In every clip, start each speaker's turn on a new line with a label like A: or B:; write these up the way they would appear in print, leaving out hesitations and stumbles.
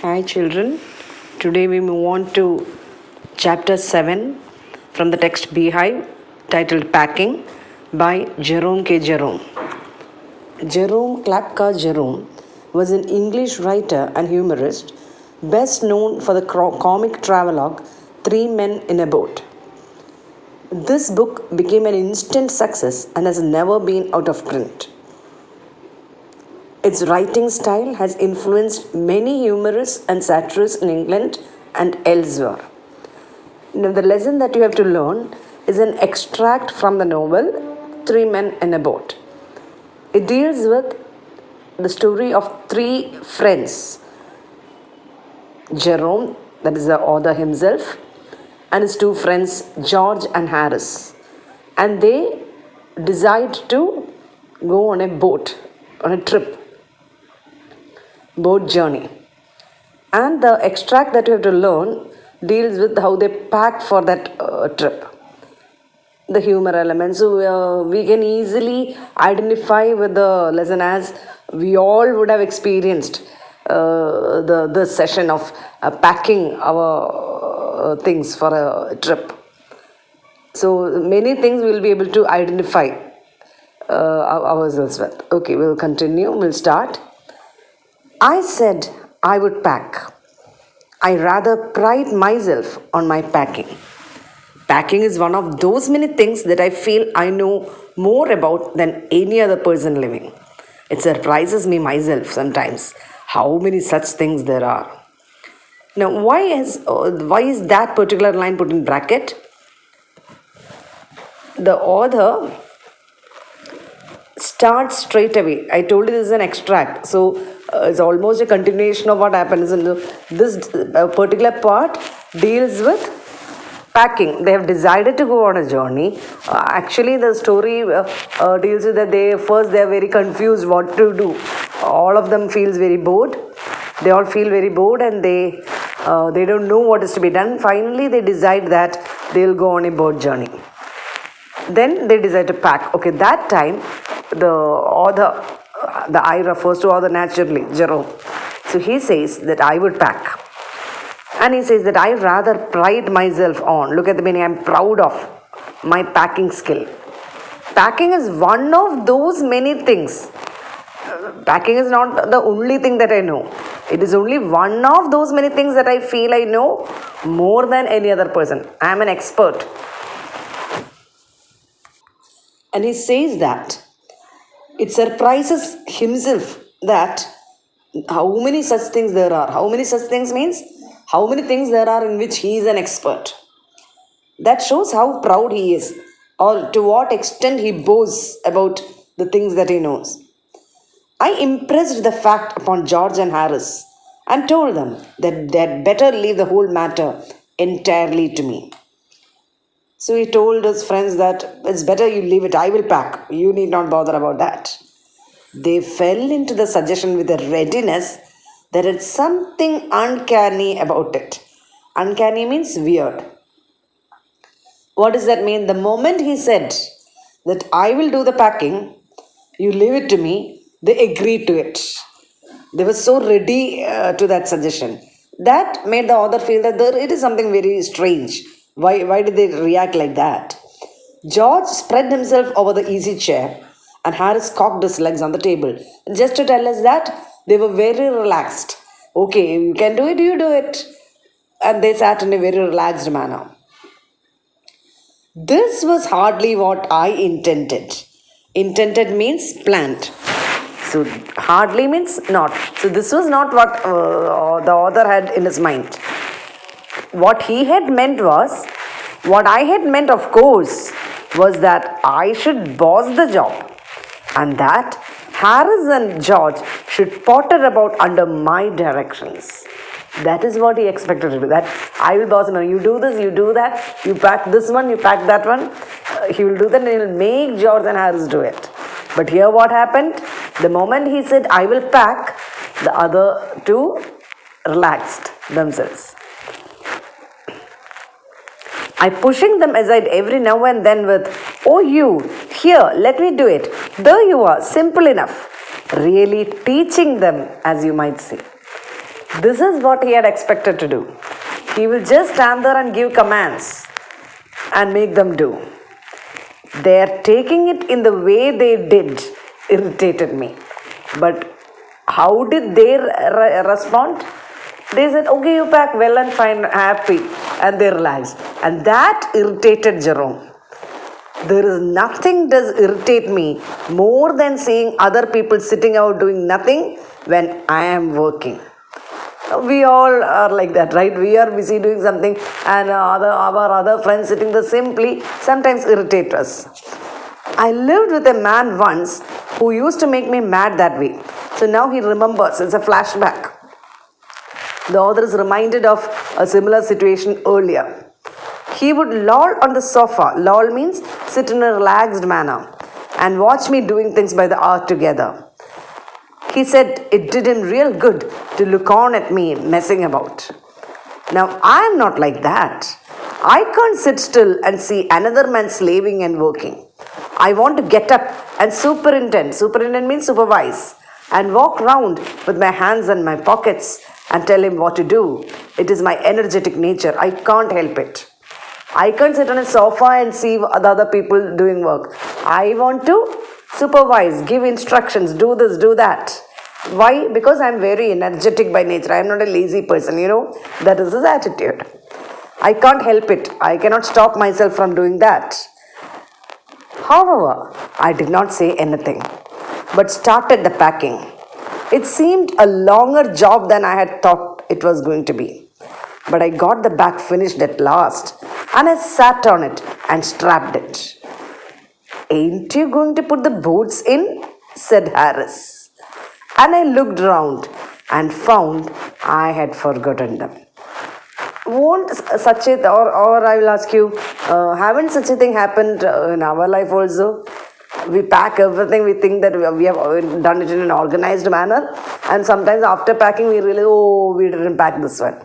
A: Hi children, today we move on to chapter 7 from the text Beehive titled Packing by Jerome K. Jerome. Jerome Klapka Jerome was an English writer and humorist best known for the comic travelogue Three Men in a Boat. This book became an instant success and has never been out of print. Its writing style has influenced many humorists and satirists in England and elsewhere. Now, the lesson that you have to learn is an extract from the novel Three Men in a Boat. It deals with the story of three friends, Jerome, that is the author himself, and his two friends, George and Harris. And they decide to go on a boat, on a trip. Boat journey. And the extract that you have to learn deals with how they pack for that trip. The humor elements. So we can easily identify with the lesson as we all would have experienced the session of packing our things for a trip. So many things we'll be able to identify ourselves with. Okay, we'll continue. We'll start. I said I would pack. I rather pride myself on my packing. Packing is one of those many things that I feel I know more about than any other person living. It surprises me myself sometimes how many such things there are. Now, why is that particular line put in bracket? The author starts straight away. I told you this is an extract, so it's almost a continuation of what happens in this particular part deals with packing. They have decided to go on a journey. Actually, the story deals with that they are very confused what to do. All of them feels very bored. They all feel very bored and they don't know what is to be done. Finally, they decide that they'll go on a boat journey. Then they decide to pack. Okay, that time the author, the I refers to author naturally, Jerome. So he says that I would pack. And he says that I rather pride myself on, look at the meaning, I'm proud of my packing skill. Packing is one of those many things. Packing is not the only thing that I know. It is only one of those many things that I feel I know more than any other person. I am an expert. And he says that it surprises himself that how many such things there are. How many such things means how many things there are in which he is an expert. That shows how proud he is or to what extent he boasts about the things that he knows. I impressed the fact upon George and Harris and told them that they'd better leave the whole matter entirely to me. So he told his friends that it's better you leave it, I will pack. You need not bother about that. They fell into the suggestion with a readiness that had something uncanny about it. Uncanny means weird. What does that mean? The moment he said that I will do the packing, you leave it to me, they agreed to it. They were so ready to that suggestion. That made the author feel that it is something very strange. Why did they react like that? George spread himself over the easy chair and Harris cocked his legs on the table. Just to tell us that they were very relaxed. Okay, you can do it, you do it. And they sat in a very relaxed manner. This was hardly what I intended. Intended means planned. So hardly means not. So this was not what the author had in his mind. What he had meant was, what I had meant, of course, was that I should boss the job and that Harris and George should potter about under my directions. That is what he expected to do. That I will boss him. You do this, you do that, you pack this one, you pack that one. He will do that and he will make George and Harris do it. But here what happened? The moment he said, I will pack, the other two relaxed themselves. I pushing them aside every now and then with, oh you, here, let me do it. There you are, simple enough. Really teaching them, as you might say. This is what he had expected to do. He will just stand there and give commands and make them do. Their taking it in the way they did irritated me. But how did they respond? They said, okay, you pack well and fine, happy, and they relaxed. And that irritated Jerome. There is nothing does irritate me more than seeing other people sitting out doing nothing when I am working. We all are like that, right? We are busy doing something, and our other friends sitting there simply sometimes irritate us. I lived with a man once who used to make me mad that way. So now he remembers, it's a flashback. The author is reminded of a similar situation earlier. He would loll on the sofa. Loll means sit in a relaxed manner and watch me doing things by the hour together. He said it did him real good to look on at me messing about. Now I am not like that. I can't sit still and see another man slaving and working. I want to get up and superintend means supervise, and walk round with my hands in my pockets and tell him what to do. It is my energetic nature. I can't help it. I can't sit on a sofa and see the other people doing work. I want to supervise, give instructions, do this, do that. Why? Because I'm very energetic by nature. I'm not a lazy person, That is his attitude. I can't help it. I cannot stop myself from doing that. However, I did not say anything, but started the packing. It seemed a longer job than I had thought it was going to be. But I got the bag finished at last, and I sat on it and strapped it. Ain't you going to put the boots in? Said Harris. And I looked round and found I had forgotten them. Won't such a, or I will ask you, haven't such a thing happened in our life also? We pack everything, we think that we have done it in an organized manner, and sometimes after packing we realize, we didn't pack this one.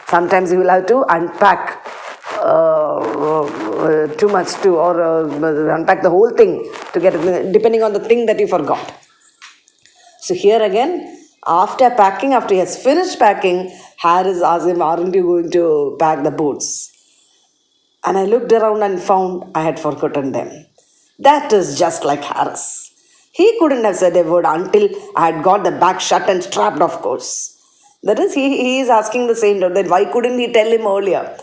A: Sometimes you will have to unpack too much too, or unpack the whole thing to get it, depending on the thing that you forgot. So here again, after he has finished packing, Harris asked him, aren't you going to pack the boots? And I looked around and found I had forgotten them. That is just like Harris. He couldn't have said a word until I had got the bag shut and strapped, of course. That is, he is asking the same, then why couldn't he tell him earlier?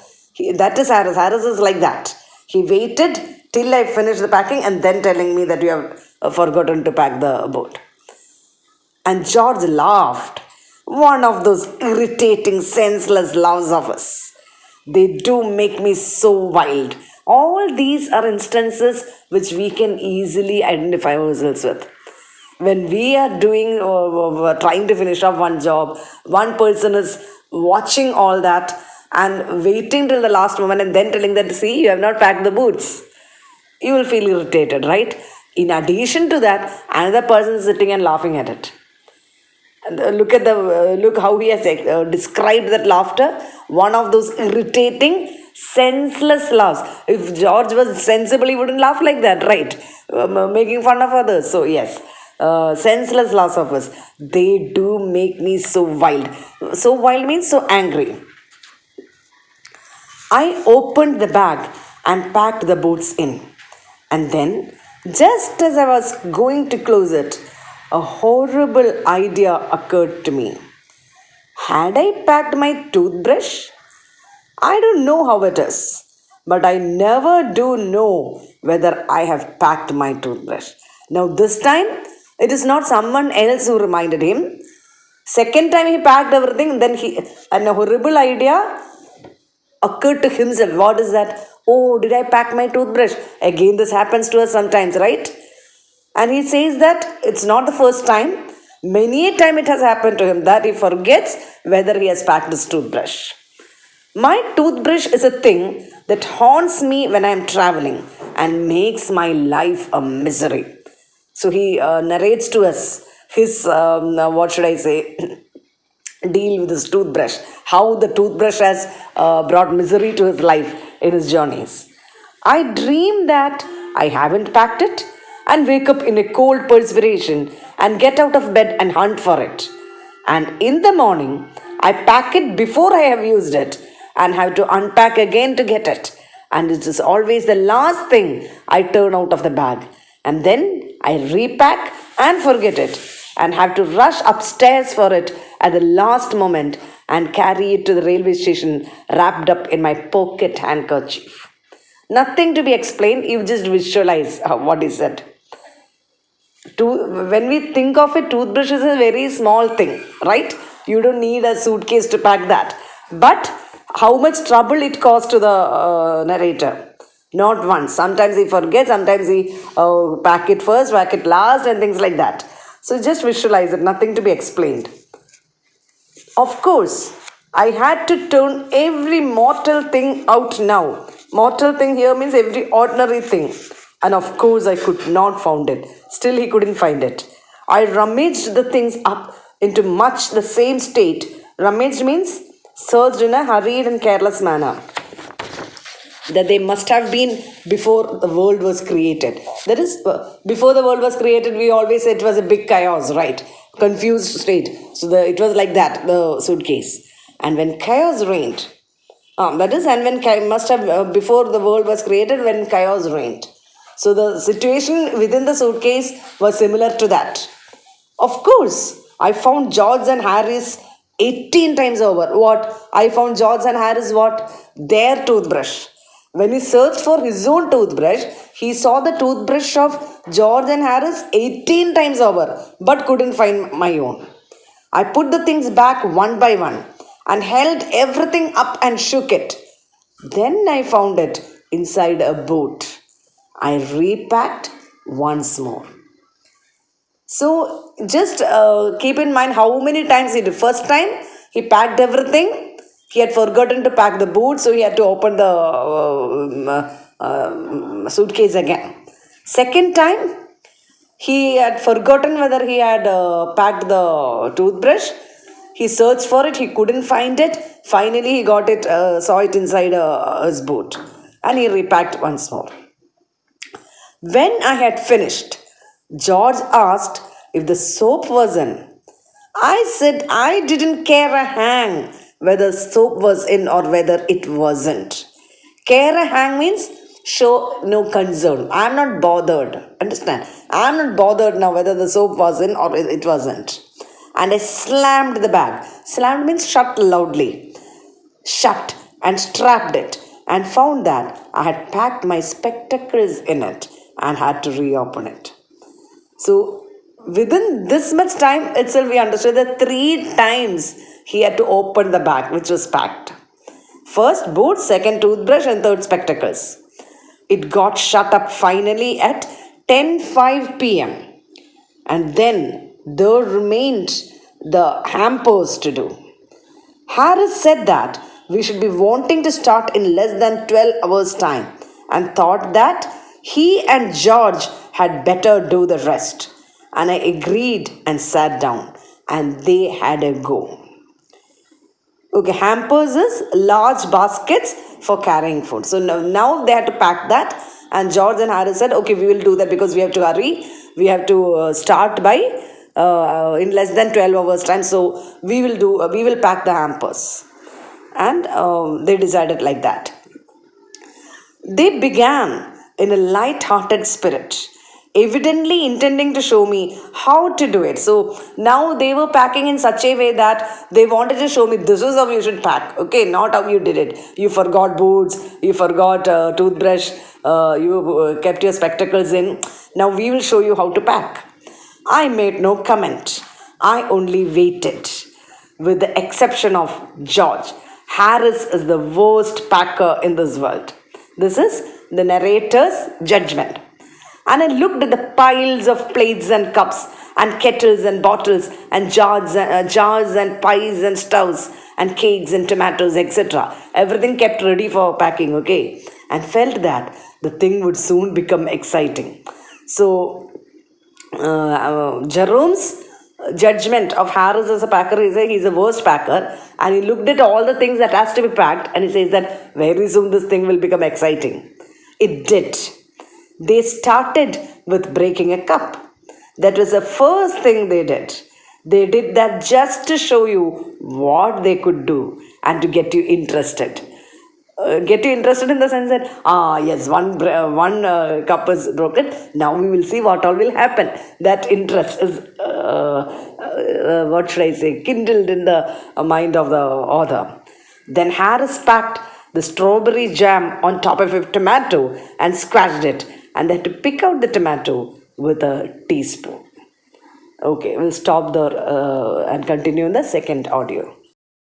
A: That is Harris. Harris is like that. He waited till I finished the packing and then telling me that you have forgotten to pack the boat. And George laughed. One of those irritating, senseless laughs of us. They do make me so wild. All these are instances which we can easily identify ourselves with. When we are doing, trying to finish off one job, one person is watching all that and waiting till the last moment and then telling that, see, you have not packed the boots. You will feel irritated, right? In addition to that, another person is sitting and laughing at it. Look how he has described that laughter. One of those irritating, senseless laughs. If George was sensible, he wouldn't laugh like that, right? Making fun of others. So yes, senseless laughs of us. They do make me so wild. So wild means so angry. I opened the bag and packed the boots in. And then, just as I was going to close it, a horrible idea occurred to me. Had I packed my toothbrush? I don't know how it is, but I never do know whether I have packed my toothbrush. Now, this time, it is not someone else who reminded him. Second time he packed everything, then a horrible idea occurred to himself. What is that? Oh, did I pack my toothbrush? Again, this happens to us sometimes, right? And he says that it's not the first time. Many a time it has happened to him that he forgets whether he has packed his toothbrush. My toothbrush is a thing that haunts me when I am traveling and makes my life a misery. So he narrates to us his, deal with his toothbrush. How the toothbrush has brought misery to his life in his journeys. I dream that I haven't packed it and wake up in a cold perspiration and get out of bed and hunt for it. And in the morning, I pack it before I have used it and have to unpack again to get it. And it is always the last thing I turn out of the bag. And then I repack and forget it and have to rush upstairs for it at the last moment and carry it to the railway station wrapped up in my pocket handkerchief. Nothing to be explained, you just visualize what is it. When we think of it, toothbrush is a very small thing, right? You don't need a suitcase to pack that. But how much trouble it caused to the narrator. Not once. Sometimes he forgets, sometimes he pack it first, pack it last, and things like that. So just visualize it, nothing to be explained. Of course, I had to turn every mortal thing out now. Mortal thing here means every ordinary thing. And of course, I could not find it. Still, he couldn't find it. I rummaged the things up into much the same state. Rummaged means searched in a hurried and careless manner. That they must have been before the world was created. That is, before the world was created, we always said it was a big chaos, right? Confused state. So it was like that, the suitcase. And when chaos reigned, that is, and when must have before the world was created, when chaos reigned. So the situation within the suitcase was similar to that. Of course, I found George and Harris 18 times over. What? I found George and Harris what? Their toothbrush. When he searched for his own toothbrush, he saw the toothbrush of George and Harris 18 times over, but couldn't find my own. I put the things back one by one and held everything up and shook it. Then I found it inside a boot. I repacked once more. So just keep in mind how many times he did. First time he packed everything. He had forgotten to pack the boot, so he had to open the suitcase again. Second time he had forgotten whether he had packed the toothbrush. He searched for it. He couldn't find it. Finally, he got it, saw it inside his boot, and he repacked once more. When I had finished, George asked if the soap was in. I said I didn't care a hang whether soap was in or whether it wasn't. Care a hang means show no concern. I'm not bothered. Understand? I'm not bothered now whether the soap was in or it wasn't. And I slammed the bag. Slammed means shut loudly. Shut and strapped it and found that I had packed my spectacles in it and had to reopen it. So within this much time itself, we understood that 3 times he had to open the bag which was packed. First boot, second toothbrush, and third spectacles. It got shut up finally at 10:05 p.m. And then there remained the hampers to do. Harris said that we should be wanting to start in less than 12 hours' time and thought that he and George had better do the rest. And I agreed and sat down, and they had a go. Okay, hampers is large baskets for carrying food. So now they had to pack that, and George and Harris said, okay, we will do that because we have to hurry. We have to start by in less than 12 hours time. So we will pack the hampers. And they decided like that. They began in a light-hearted spirit, evidently intending to show me how to do it. So now they were packing in such a way that they wanted to show me this is how you should pack. Okay, not how you did it. You forgot boots, you forgot toothbrush, you kept your spectacles in. Now we will show you how to pack. I made no comment. I only waited. With the exception of George, Harris is the worst packer in this world. This is the narrator's judgment. And I looked at the piles of plates and cups and kettles and bottles and jars and pies and stoves and cakes and tomatoes, etc. Everything kept ready for packing, okay? And felt that the thing would soon become exciting. So, Jerome's judgment of Harris as a packer is he's a worst packer, and he looked at all the things that has to be packed, and he says that very soon this thing will become exciting. It did. They started with breaking a cup. That was the first thing they did. They did that just to show you what they could do and to get you interested. Get you interested in the sense that, yes, one cup is broken. Now we will see what all will happen. That interest is, what should I say, kindled in the mind of the author. Then Harris packed the strawberry jam on top of a tomato and scratched it, and they had to pick out the tomato with a teaspoon. Okay, we'll stop there and continue in the second audio.